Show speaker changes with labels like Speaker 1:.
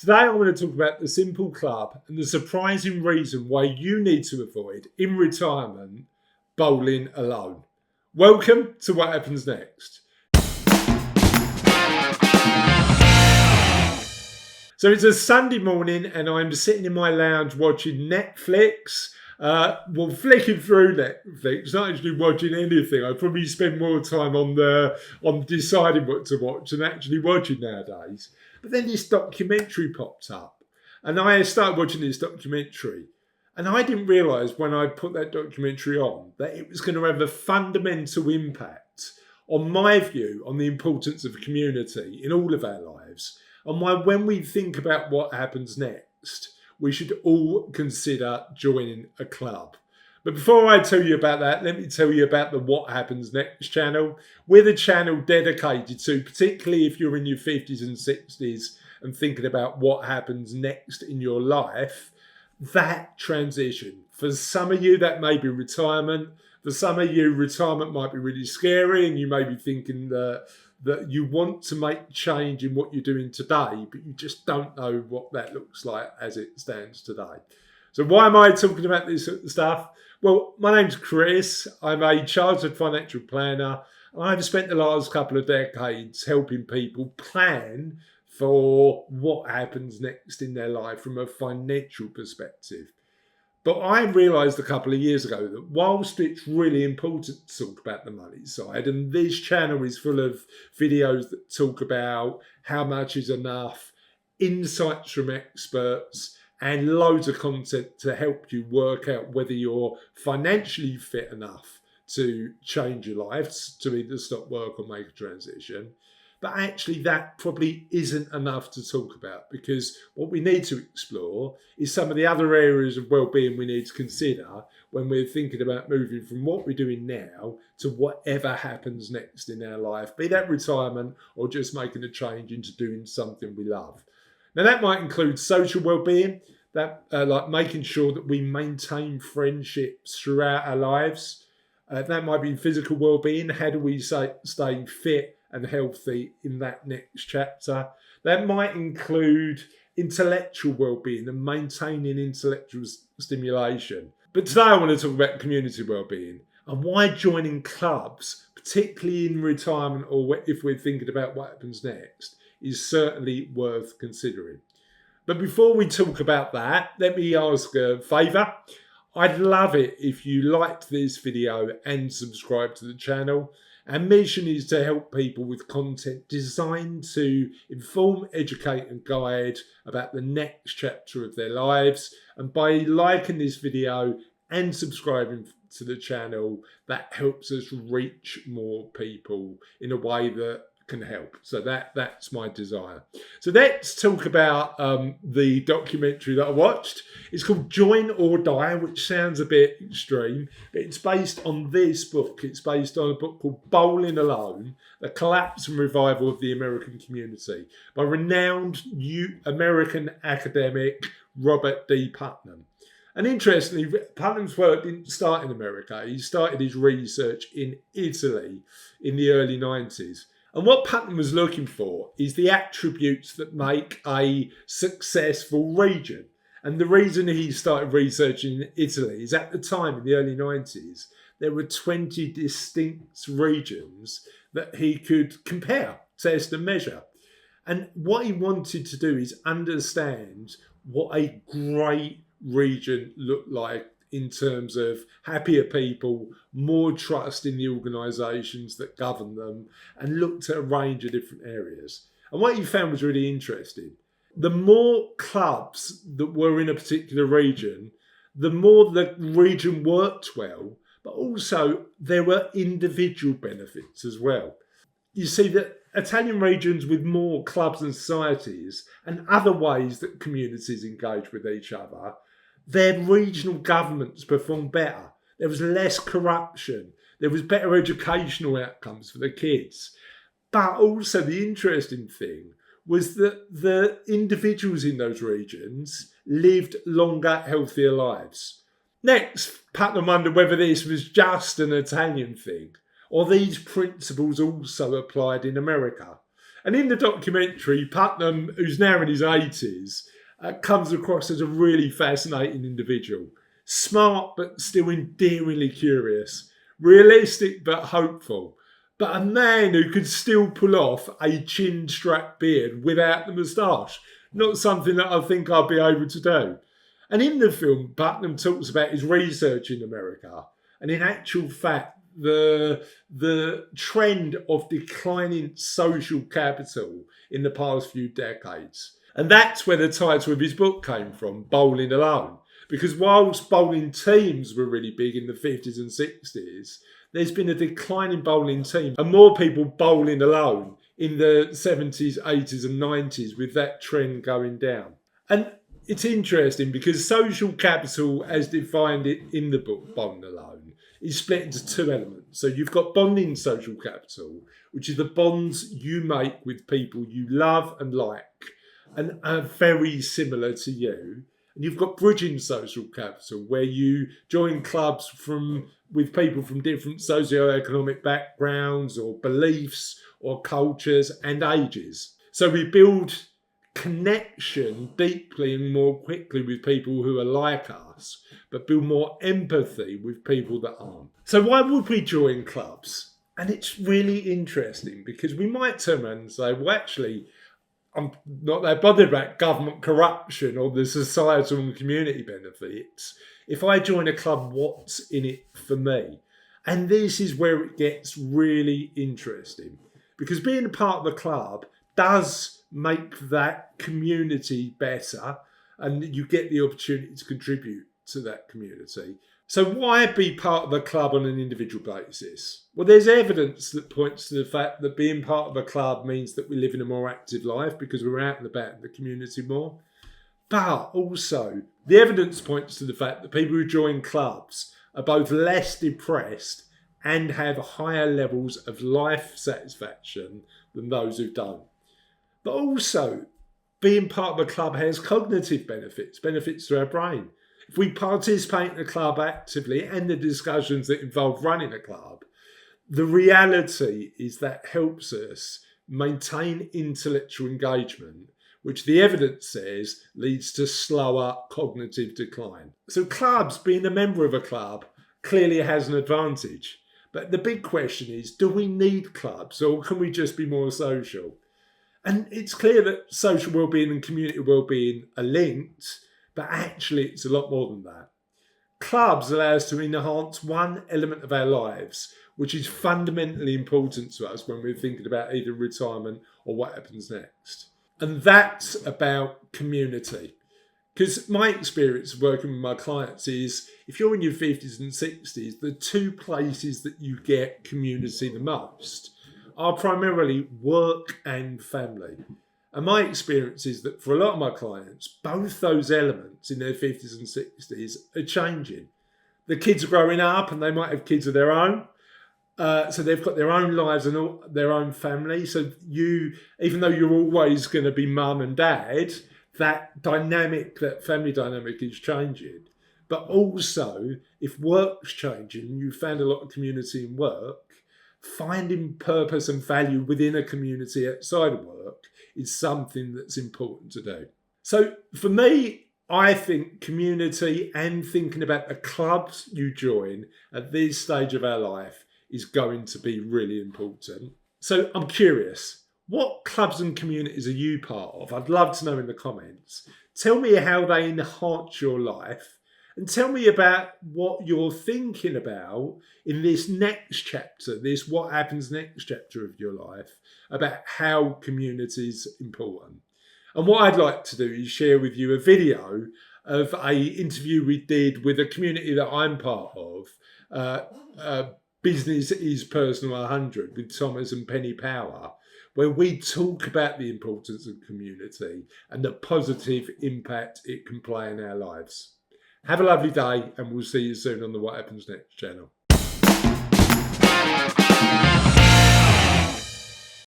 Speaker 1: Today I want to talk about the simple club and the surprising reason why you need to avoid, in retirement, bowling alone. Welcome to What Happens Next. So it's a Sunday morning and I'm sitting in my lounge watching Netflix. Flicking through Netflix, not actually watching anything. I probably spend more time on deciding what to watch than actually watching nowadays. But then this documentary popped up, and I started watching this documentary, and I didn't realise when I put that documentary on that it was going to have a fundamental impact on my view on the importance of community in all of our lives, and why when we think about what happens next, we should all consider joining a club. But before I tell you about that, let me tell you about the What Happens Next channel. We're the channel dedicated to, particularly if you're in your 50s and 60s and thinking about what happens next in your life, that transition. For some of you, that may be retirement. For some of you, retirement might be really scary and you may be thinking that you want to make change in what you're doing today, but you just don't know what that looks like as it stands today. So why am I talking about this sort of stuff? Well, my name's Chris. I'm a childhood financial planner. I've spent the last couple of decades helping people plan for what happens next in their life from a financial perspective. But I realised a couple of years ago that whilst it's really important to talk about the money side, and this channel is full of videos that talk about how much is enough, insights from experts, and loads of content to help you work out whether you're financially fit enough to change your life, to either stop work or make a transition. But actually that probably isn't enough to talk about, because what we need to explore is some of the other areas of well-being we need to consider when we're thinking about moving from what we're doing now to whatever happens next in our life, be that retirement or just making a change into doing something we love. Now that might include social well-being, that like making sure that we maintain friendships throughout our lives. That might be physical well-being. How do we stay fit and healthy in that next chapter? That might include intellectual well-being and maintaining intellectual stimulation. But today I want to talk about community well-being and why joining clubs, particularly in retirement or if we're thinking about what happens next, is certainly worth considering. But before we talk about that, let me ask a favour. I'd love it if you liked this video and subscribe to the channel. Our mission is to help people with content designed to inform, educate and guide about the next chapter of their lives. And by liking this video and subscribing to the channel, that helps us reach more people in a way that can help. So that's my desire. So let's talk about the documentary that I watched. It's called Join or Die, which sounds a bit extreme, but it's based on this book. It's based on a book called Bowling Alone, The Collapse and Revival of the American Community by renowned American academic Robert D. Putnam. And interestingly, Putnam's work didn't start in America. He started his research in Italy in the early 90s. And what Putnam was looking for is the attributes that make a successful region. And the reason he started researching in Italy is at the time, in the early 90s, there were 20 distinct regions that he could compare, test and measure. And what he wanted to do is understand what a great region looked like in terms of happier people, more trust in the organisations that govern them, and looked at a range of different areas. And what he found was really interesting. The more clubs that were in a particular region, the more the region worked well, but also there were individual benefits as well. You see that Italian regions with more clubs and societies and other ways that communities engage with each other, their regional governments performed better. There was less corruption. There was better educational outcomes for the kids. But also the interesting thing was that the individuals in those regions lived longer, healthier lives. Next, Putnam wondered whether this was just an Italian thing or these principles also applied in America. And in the documentary, Putnam, who's now in his 80s, comes across as a really fascinating individual. Smart but still endearingly curious. Realistic but hopeful. But a man who could still pull off a chin-strap beard without the moustache. Not something that I think I'd be able to do. And in the film, Putnam talks about his research in America. And in actual fact, the trend of declining social capital in the past few decades. And that's where the title of his book came from, Bowling Alone. Because whilst bowling teams were really big in the 50s and 60s, there's been a decline in bowling teams and more people bowling alone in the 70s, 80s and 90s with that trend going down. And it's interesting because social capital, as defined it in the book Bowling Alone, is split into two elements. So you've got bonding social capital, which is the bonds you make with people you love and like and are very similar to you. And you've got bridging social capital, where you join clubs with people from different socio-economic backgrounds or beliefs or cultures and ages. So we build connection deeply and more quickly with people who are like us, but build more empathy with people that aren't. So why would we join clubs? And it's really interesting because we might turn around and say, well, actually, I'm not that bothered about government corruption or the societal and community benefits. If I join a club, what's in it for me? And this is where it gets really interesting, because being a part of the club does make that community better and you get the opportunity to contribute to that community. So why be part of a club on an individual basis? Well, there's evidence that points to the fact that being part of a club means that we live in a more active life because we're out and about in the community more. But also, the evidence points to the fact that people who join clubs are both less depressed and have higher levels of life satisfaction than those who don't. But also, being part of a club has cognitive benefits to our brain. If we participate in the club actively and the discussions that involve running a club, the reality is that helps us maintain intellectual engagement, which the evidence says leads to slower cognitive decline. So clubs, being a member of a club, clearly has an advantage. But the big question is, do we need clubs or can we just be more social? And it's clear that social well-being and community well-being are linked, but actually it's a lot more than that. Clubs allow us to enhance one element of our lives, which is fundamentally important to us when we're thinking about either retirement or what happens next. And that's about community. Because my experience of working with my clients is, if you're in your 50s and 60s, the two places that you get community the most are primarily work and family. And my experience is that for a lot of my clients, both those elements in their 50s and 60s are changing. The kids are growing up and they might have kids of their own. So they've got their own lives and their own family. So even though you're always going to be mum and dad, that family dynamic is changing. But also, if work's changing and you found a lot of community in work, finding purpose and value within a community outside of work is something that's important to do. So for me, I think community and thinking about the clubs you join at this stage of our life is going to be really important. So I'm curious, what clubs and communities are you part of? I'd love to know in the comments. Tell me how they enhance your life and tell me about what you're thinking about in this next chapter, this what happens next chapter of your life, about how community is important. And what I'd like to do is share with you a video of an interview we did with a community that I'm part of, Business is Personal 100 with Thomas and Penny Power, where we talk about the importance of community and the positive impact it can play in our lives. Have a lovely day and we'll see you soon on the What Happens Next channel.